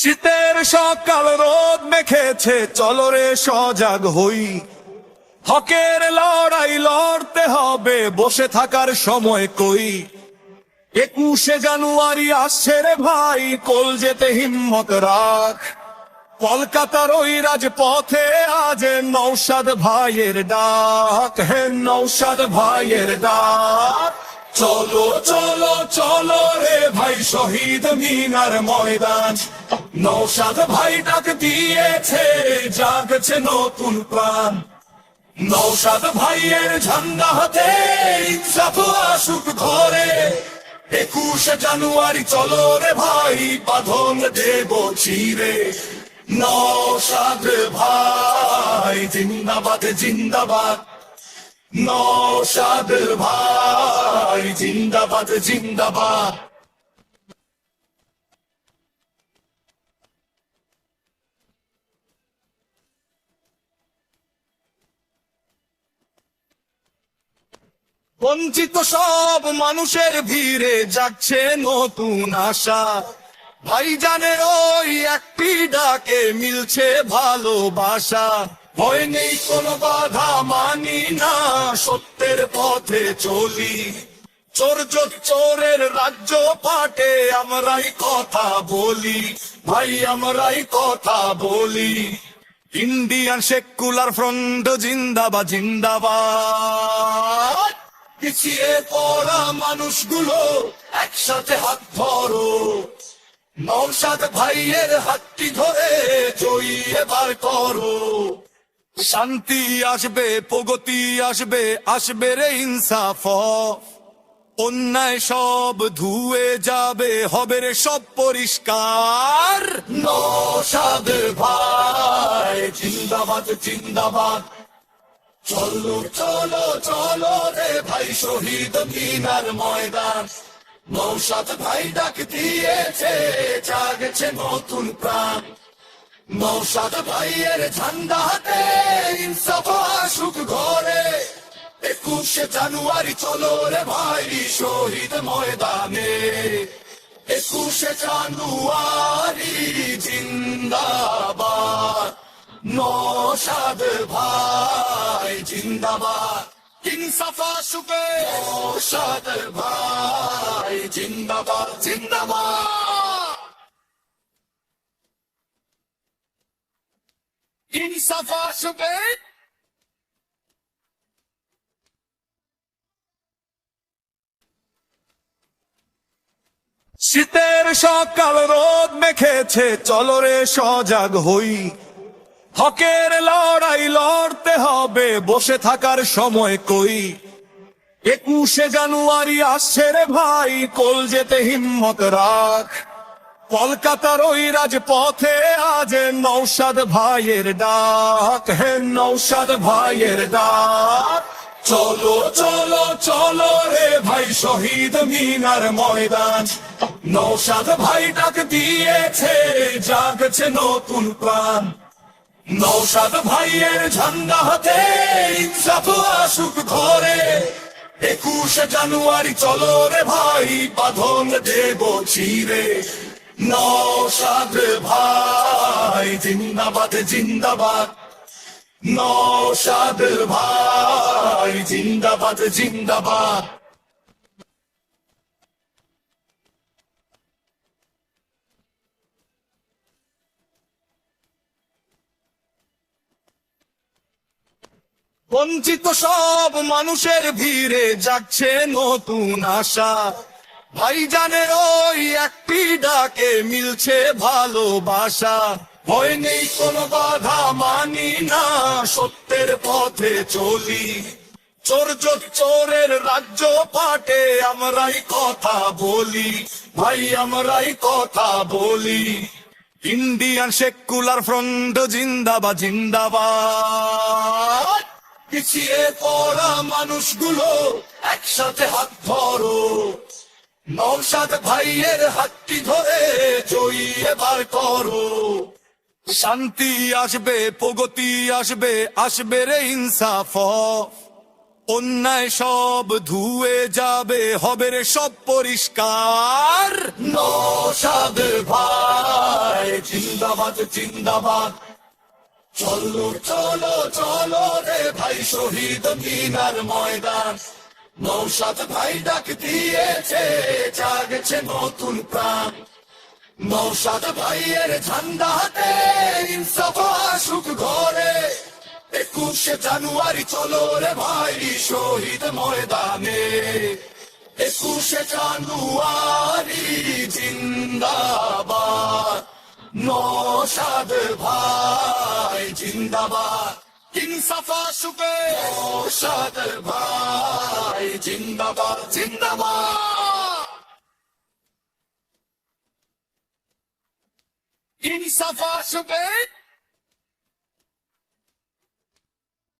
শীতের সকাল রোদ মেখেছে, চলো রে সজাগ হই। হকের লড়াই লড়তে হবে, বসে থাকার সময় কই। 21শে জানুয়ারি আসছে রে ভাই, কোল যেতে হিম্মত রাখ। কলকাতার ওই রাজপথে আজ নৌশাদ ভাইয়ের ডাক, হে নৌশাদ ভাইয়ের ডাক। চলো চলো চলো রে ভাই, শহীদ মিনার ময়দান। নৌশাদ ভাই ডাক দিয়েছে, জাগছে নতুন প্রাণ। নৌশাদ ভাইয়ের ঝান্ডা হাতে ইনসাফ আসুক ঘরে। 21শে জানুয়ারি চলো রে ভাই, বাঁধন দেব চিরে। নৌশাদ ভাই জিন্দাবাদ জিন্দাবাদ, নৌশাদ ভাই জিন্দাবাদ জিন্দাবাদ। বঞ্চিত সব মানুষের ভিড়ে জাগছে নতুন আশা। ভাইজানের ওই একটি ডাকে মিলছে ভালোবাসা। ভয় নেই কোনো বাধা মানি না, সত্যের পথে চলি। চোর চোরের রাজ্য পাটে আমরাই কথা বলি, ভাই আমরাই কথা বলি। ইন্ডিয়ান সেকুলার ফ্রন্ট জিন্দাবাদ জিন্দাবাদ। পিছিয়ে পড়া মানুষগুলো একসাথে হাত ধরো। নৌশাদ ভাইয়ের হাতটি ধরে জয়ী এবার করো। শান্তি আসবে, প্রগতি আসবে, আসবে রে ইনসাফ। অন্যায় সব ধুয়ে যাবে, হবে রে সব পরিষ্কার। নৌশাদ ভাই জিন্দাবাদ জিন্দাবাদ। চলো চলো চলো রে ভাই, শহীদ মিনার ময়দান। নৌশাদ ভাই ডাক দিয়েছে, জাগছে নতুন প্রাণ। নৌশাদ ভাইয়ের ঝান্ডা হাতে ইনসাফ আসুক ঘরে। 21শে জানুয়ারি চলো রে ভাই, শহীদ ময়দানে। 21শে জানুয়ারি জিন্দাবাদ, নৌশাদ ভাই জিন্দাবাদ। ইনসাফ আসুকে নৌশাদ ভাই জিন্দাবাদ জিন্দাবাদ। ইনসাফ আসুকে। শীতের সকাল রোদ মেখেছে, চলো রে সজাগ হই। হকের লড়াই লড়তে হবে, বসে থাকার সময় কই। 21শে জানুয়ারি আসছে রে ভাই, কোল যেতে হিম্মত রাখ। কলকাতার ওই রাজপথে আজ নৌশাদ ভাইয়ের ডাক, হে নৌশাদ ভাইয়ের ডাক। চলো চলো চলো রে ভাই, শহীদ মিনার ময়দান। নৌশাদ ভাই ডাক দিয়েছে, জাগছে নতুন প্রাণ। নৌশাদ ভাইয়ের ঝান্ডা হাতে ইনসাফ আসুক ঘরে। 21শে জানুয়ারি চলো রে ভাই, বাঁধন দেব চিরে। নৌশাদ ভাই জিন্দাবাদ জিন্দাবাদ, নৌশাদ ভাই জিন্দাবাদ জিন্দাবাদ। বঞ্চিত সব মানুষের ভিড়ে জাগছে নতুন আশা। ভাইজানের ওই একটি ডাকে মিলছে ভালোবাসা। ভয় নেই কোনো বাধা মানি না, সত্যের পথে চলি। চোর চোরের রাজ্য পাটে আমরাই কথা বলি, ভাই আমরাই কথা বলি। ইন্ডিয়ান সেকুলার ফ্রন্ট জিন্দাবাদ জিন্দাবাদ। পিছিয়ে পড়া মানুষগুলো একসাথে হাত ধরো। নৌশাদ ভাইয়ের হাতটি ধরে জয়ী এবার করো। শান্তি আসবে, প্রগতি আসবে, আসবে রে ইনসাফ। অন্যায় সব ধুয়ে যাবে, হবে রে সব পরিষ্কার। নৌশাদ ভাই জিন্দাবাদ জিন্দাবাদ। চলো চলো চলো রে ভাই শহীদ মিনার ময়দান, নৌসাদ ভাই ডাক দিয়েছে, জাগছে নতুন প্রাণ। নৌসাদ ভাইয়ের ঝান্ডা হাতে ইনসাফ আসুক ঘরে, 21শে জানুয়ারি চলো রে ভাই শহীদ ময়দানে। 21শে জানুয়ারি জিন্দাবাদ, নৌসাদ ভাই জিন্দাবাদ। ইনসাফ আসুকে নৌসাদ ভাই জিন্দাবাদ জিন্দাবাদ। ইনসাফ আসুকে